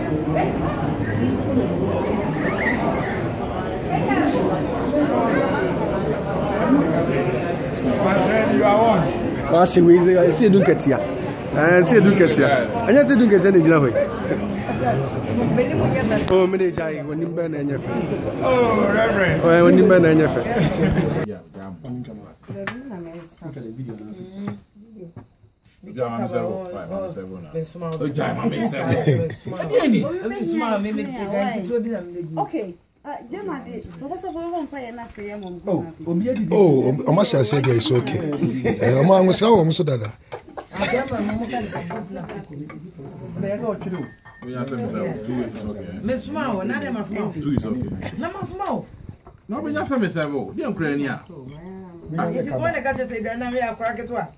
My friend, you are one. Passing with I see do get here. I see do get here. I just do get any way. Oh, many jai when you burn any. Oh, Reverend. Oh, when you burn any. Yeah, okay. Oh, I must have said it's okay. I'm almost now, I'm so that. Miss Small, not a small. Two is okay. No small. No, but just a several. The Ukrainian. It's one I got to take a crack at what?